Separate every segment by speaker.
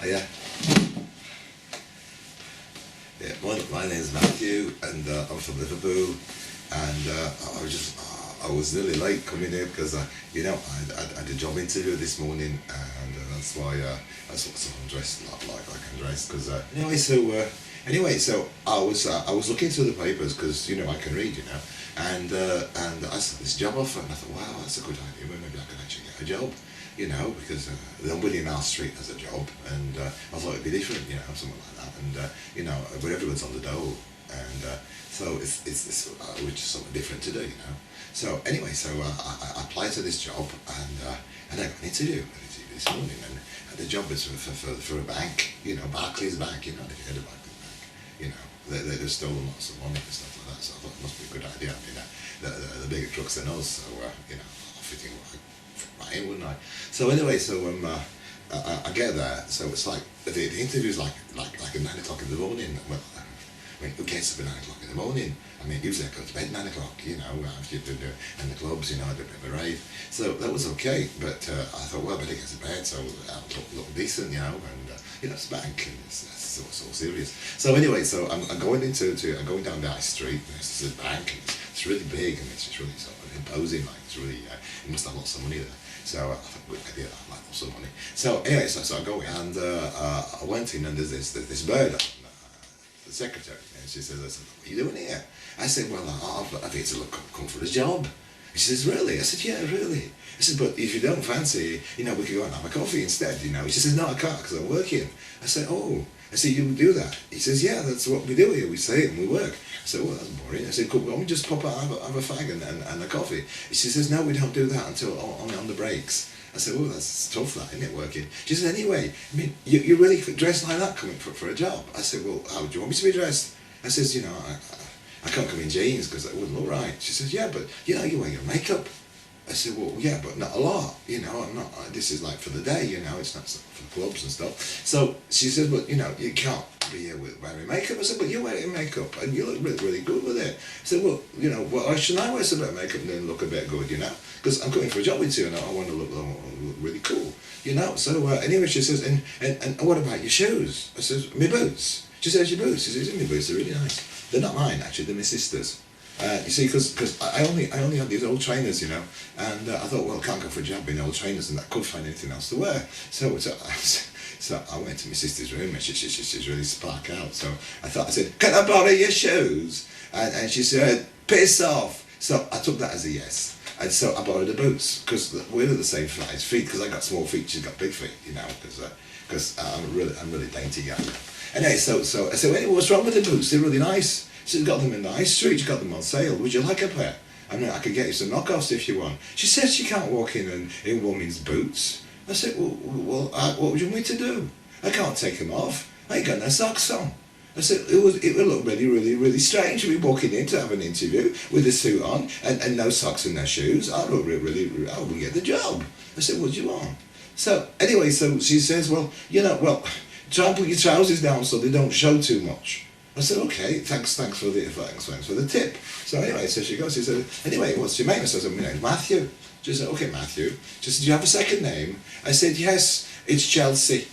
Speaker 1: Yeah. Yeah, my name's Mathew, and I'm from Liverpool, and I was nearly late coming here because I had a job interview this morning, and that's why I'm dressed like I'm dressed. Because anyway, so I was looking through the papers because I can read, and I saw this job offer, and I thought, wow, that's a good idea. Well, maybe I can actually get a job. Because nobody in our street has a job, and I thought it'd be different, something like that, and but everyone's on the dole, and so it's which is something different to do, So anyway, I applied to this job, and I got an interview this morning, and the job is for a bank, Barclays Bank, if you heard of Barclays Bank, they've stolen lots of money and stuff like that, so I thought it must be a good idea. I mean, the bigger trucks than us, so I'll fit in right in, wouldn't I? So anyway, I get there. So it's like the interview's like at 9 o'clock in the morning. Well, I mean, who gets up at 9 o'clock in the morning? I mean, usually I go to bed at 9 o'clock. After you do in the clubs, I do a bit of a rave. So that was okay, but I thought, well, I better get to bed, so I'll look decent, and it's a bank, and it's so serious. So anyway, so I'm going down the high street. And this is a bank, and it's really big, and it's just really sort of imposing. Like it's really, you must have lots of money there. So I thought, good idea, I like lots of money. So anyway, so I go in, and I went in, and there's this bird, the secretary, and she says, what are you doing here? I said, well, I've here to come for a job. She says, really? I said, yeah, really. I said, but if you don't fancy, we could go and have a coffee instead, She says, no, I can't because I'm working. I said, oh. I said, you do that? He says, yeah, that's what we do here. We stay and we work. I said, well, that's boring. I said, cool, why don't we just pop out, have a fag and a coffee? She says, no, we don't do that until only on the breaks. I said, well, that's tough, that, isn't it, working? She says, anyway, I mean, you're really dressed like that coming for a job. I said, well, how do you want me to be dressed? I says, I can't come in jeans because that wouldn't look right. She says, yeah, but, you wear your makeup. I said, well, yeah, but not a lot, I'm not, this is like for the day, it's not for the clubs and stuff. So she says, but, you can't be here wearing makeup. I said, but you're wearing makeup and you look really, really good with it. I said, well, why shouldn't I wear some bit of makeup and then look a bit good, Because I'm coming for a job with you and I want to look really cool, So anyway, she says, and what about your shoes? I says, my boots. She says, your boots? She says, my boots are really nice. They're not mine, actually, they're my sister's. You see, because I only had these old trainers, and I thought, well, I can't go for a job in old trainers, and I couldn't find anything else to wear. So I went to my sister's room, and she's really spark out. So I said, can I borrow your shoes? And she said, piss off. So I took that as a yes. And so I borrowed the boots, because we're the same size feet, because I got small feet, she's got big feet, because I'm really dainty guy. Anyway, so I said, well, what's wrong with the boots? They're really nice. She's got them in the high street, she's got them on sale. Would you like a pair? I mean, I could get you some knockoffs if you want. She says she can't walk in women's boots. I said, well, what would you want me to do? I can't take them off. I ain't got no socks on. I said, it would look really, really, really strange to be walking in to have an interview with a suit on and no socks and no shoes. I look really, I wouldn't get the job. I said, what do you want? So anyway, so she says, well, try and put your trousers down so they don't show too much. I said, okay, thanks for the tip. So anyway, so she goes, she said, anyway, what's your name? I said, my name's Mathew. She said, okay, Mathew. She said, do you have a second name? I said, yes, it's Chelsea.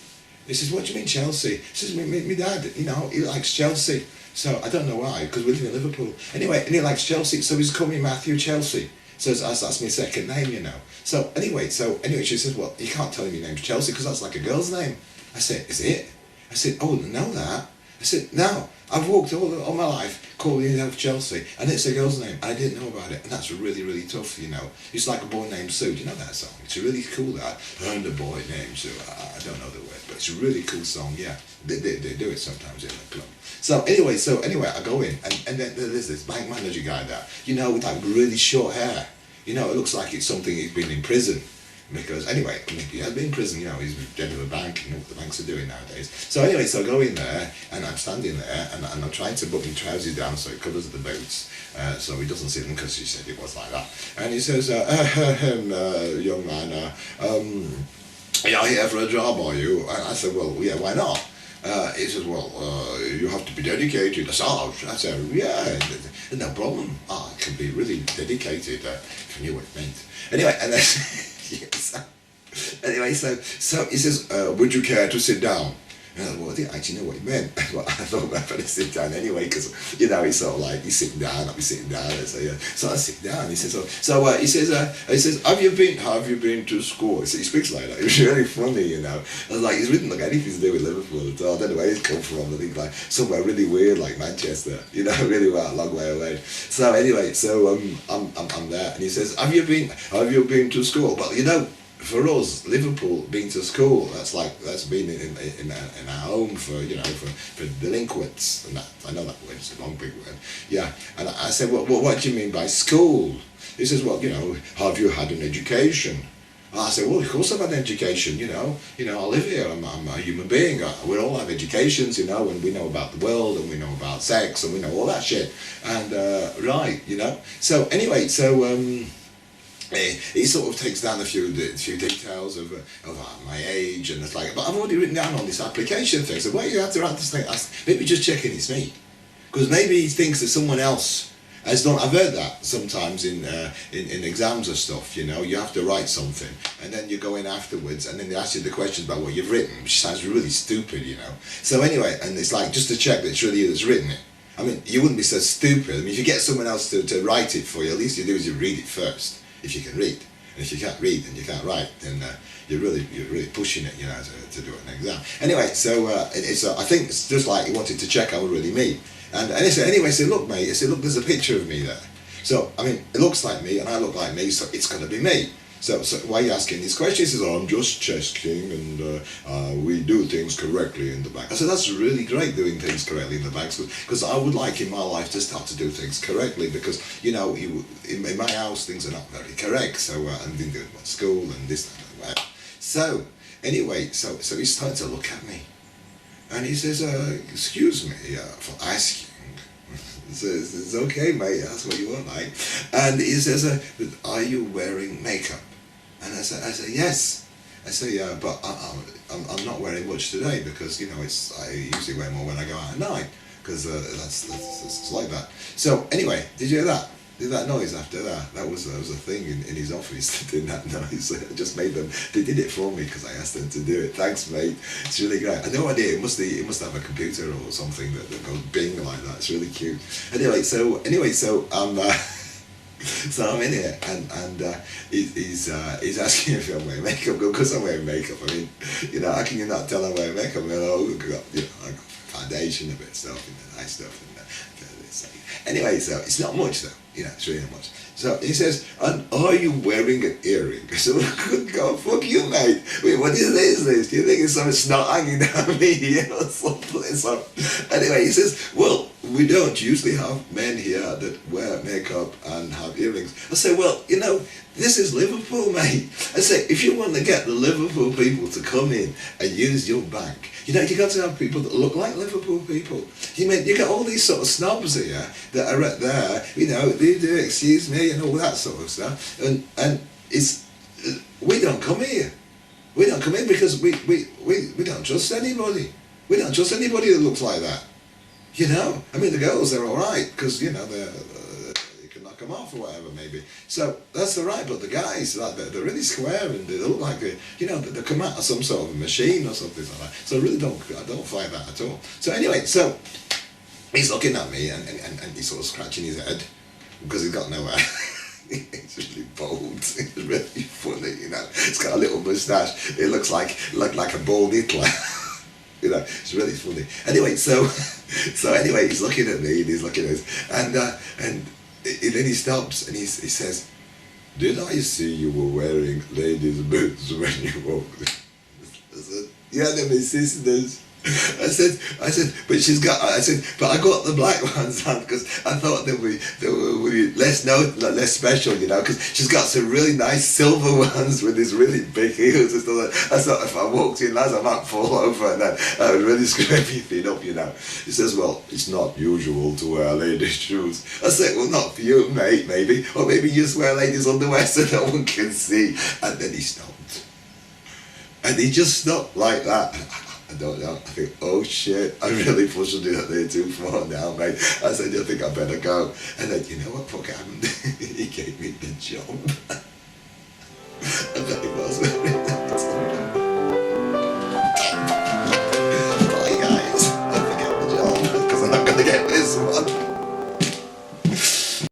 Speaker 1: He says, what do you mean Chelsea? He says, my dad, he likes Chelsea. So I don't know why, because we live in Liverpool. Anyway, and he likes Chelsea, so he's called me Mathew Chelsea. So that's my second name, So anyway, she says, well, you can't tell him your name's Chelsea because that's like a girl's name. I said, is it? I said, oh, know that. I said, no, I've walked all my life calling yourself Chelsea, and it's a girl's name, and I didn't know about it, and that's really, really tough, It's like a boy named Sue, do you know that song? It's really cool, that. And a boy named Sue, I don't know the word, but it's a really cool song, yeah. They do it sometimes in the club. So anyway, I go in, and then there's this bank manager guy there, with like really short hair. It looks like it's something he's been in prison. Because anyway, he has been in prison, he's dead of a bank, what the banks are doing nowadays. So anyway, so I go in there, and I'm standing there, and I'm trying to put my trousers down so it covers the boots, so he doesn't see them, because she said it was like that. And he says, young man, you're here for a job, are you? And I said, well, yeah, why not? He says, well, you have to be dedicated. I said, yeah, no problem. I can be really dedicated, if you knew what it meant. Anyway, and then... Yes. Anyway, so he says, would you care to sit down? And I thought, well, I didn't actually know what he meant. Well, I thought I'd better sit down anyway, because, you know, he's sort of like, he's sitting down, I'll be sitting down. And so, yeah. So I sit down. He says, he says, have you been to school? So he speaks like that. It was really funny, you know. I was like, he's written like anything to do with Liverpool at all. I don't know where he's come from. I think like somewhere really weird, like Manchester, you know, really well, a long way away. So anyway, so I'm there, and he says, have you been to school? Well, you know, for us, Liverpool, being to school, that's been in our home for, you know, for delinquents and that. I know that word, it's a long big word. Yeah, and I said, well, what do you mean by school? He says, well, you know, have you had an education? And I said, well, of course I've had an education, you know, I live here, I'm a human being, we all have educations, you know, and we know about the world, and we know about sex, and we know all that shit, and, right, you know, so anyway, he sort of takes down a few details of my age, and it's like, but I've already written down on this application thing, so why you have to write this thing? Maybe just checking it's me, because maybe he thinks that someone else has done. I've heard that sometimes in exams or stuff, you know, you have to write something, and then you go in afterwards, and then they ask you the questions about what you've written, which sounds really stupid, you know. So anyway, and it's like, just to check that it's really you that's written it. I mean, you wouldn't be so stupid. I mean, if you get someone else to write it for you, at least you do is you read it first, if you can read. And if you can't read and you can't write, then you're really pushing it, you know, to do an exam. Anyway, so I think it's just like he wanted to check I was really me. And he said, anyway, I said, look, mate, I said, look, there's a picture of me there. So, I mean, it looks like me, and I look like me, so it's going to be me. So why are you asking these questions? He says, oh, I'm just checking, and we do things correctly in the bank. I said, that's really great, doing things correctly in the bank, because I would like in my life to start to do things correctly, because, you know, in my house, things are not very correct, so I'm doing good at school and this and that. So, anyway, so he's starting to look at me, and he says, excuse me for asking. So it's okay, mate, that's what you want, mate. And he says, are you wearing makeup? And I said, yes. I say, yeah, but I'm not wearing much today, because, you know, I usually wear more when I go out at night, because that's like that. So anyway, did you hear that? Did that noise after that? That was a thing in his office that did that noise. I just made them. They did it for me because I asked them to do it. Thanks, mate. It's really great. I had no idea. It must have a computer or something that goes bing like that. It's really cute. Anyway, so so I'm in here, and he's asking if I'm wearing makeup. Because I'm wearing makeup. I mean, you know, how can you not tell I'm wearing makeup? I mean, I got foundation, a bit of stuff, and nice stuff, and anyway, so it's not much though. You know, it's really not much. So he says, and are you wearing an earring? So, good God, fuck you, mate. Wait, what is this? Do you think it's some snot hanging down me here or something? So, anyway, he says, well, we don't usually have men here that wear makeup and have earrings. I say, well, you know, this is Liverpool, mate. I say, if you want to get the Liverpool people to come in and use your bank, you know, you got to have people that look like Liverpool people. You got all these sort of snobs here that are right there, you know, they do excuse me and all that sort of stuff. And it's, we don't come here. We don't come in because we don't trust anybody. We don't trust anybody that looks like that. You know, I mean, the girls, they're all right because, you know, you can knock them off or whatever, maybe. So that's all right, but the guys, like, they're really square and they look like, you know, they come out of some sort of a machine or something like that. So I really don't find that at all. So anyway, so he's looking at me and he's sort of scratching his head because he's got nowhere. It's really bold. It's really funny, you know. It's got a little moustache. It looks like a bald Hitler. You know, it's really funny. Anyway, so anyway, he's looking at me and he's looking at us, and then he stops and he says, "Did I see you were wearing ladies' boots when you walked?" I said, "Yeah, they're my sisters." I said, but I got the black ones on because I thought they would be less special, you know, because she's got some really nice silver ones with these really big heels and stuff. I thought if I walked in, lads, I might fall over and then I would really screw everything up, you know. He says, well, it's not usual to wear ladies' shoes. I said, well, not for you, mate, maybe. Or maybe you just wear ladies' underwear so no one can see. And then he stopped. And he just stopped like that. I don't know. I think, oh shit, I really pushed him there too far now, mate. I said, I think I better go. And then, you know what fuck happened? He gave me the job.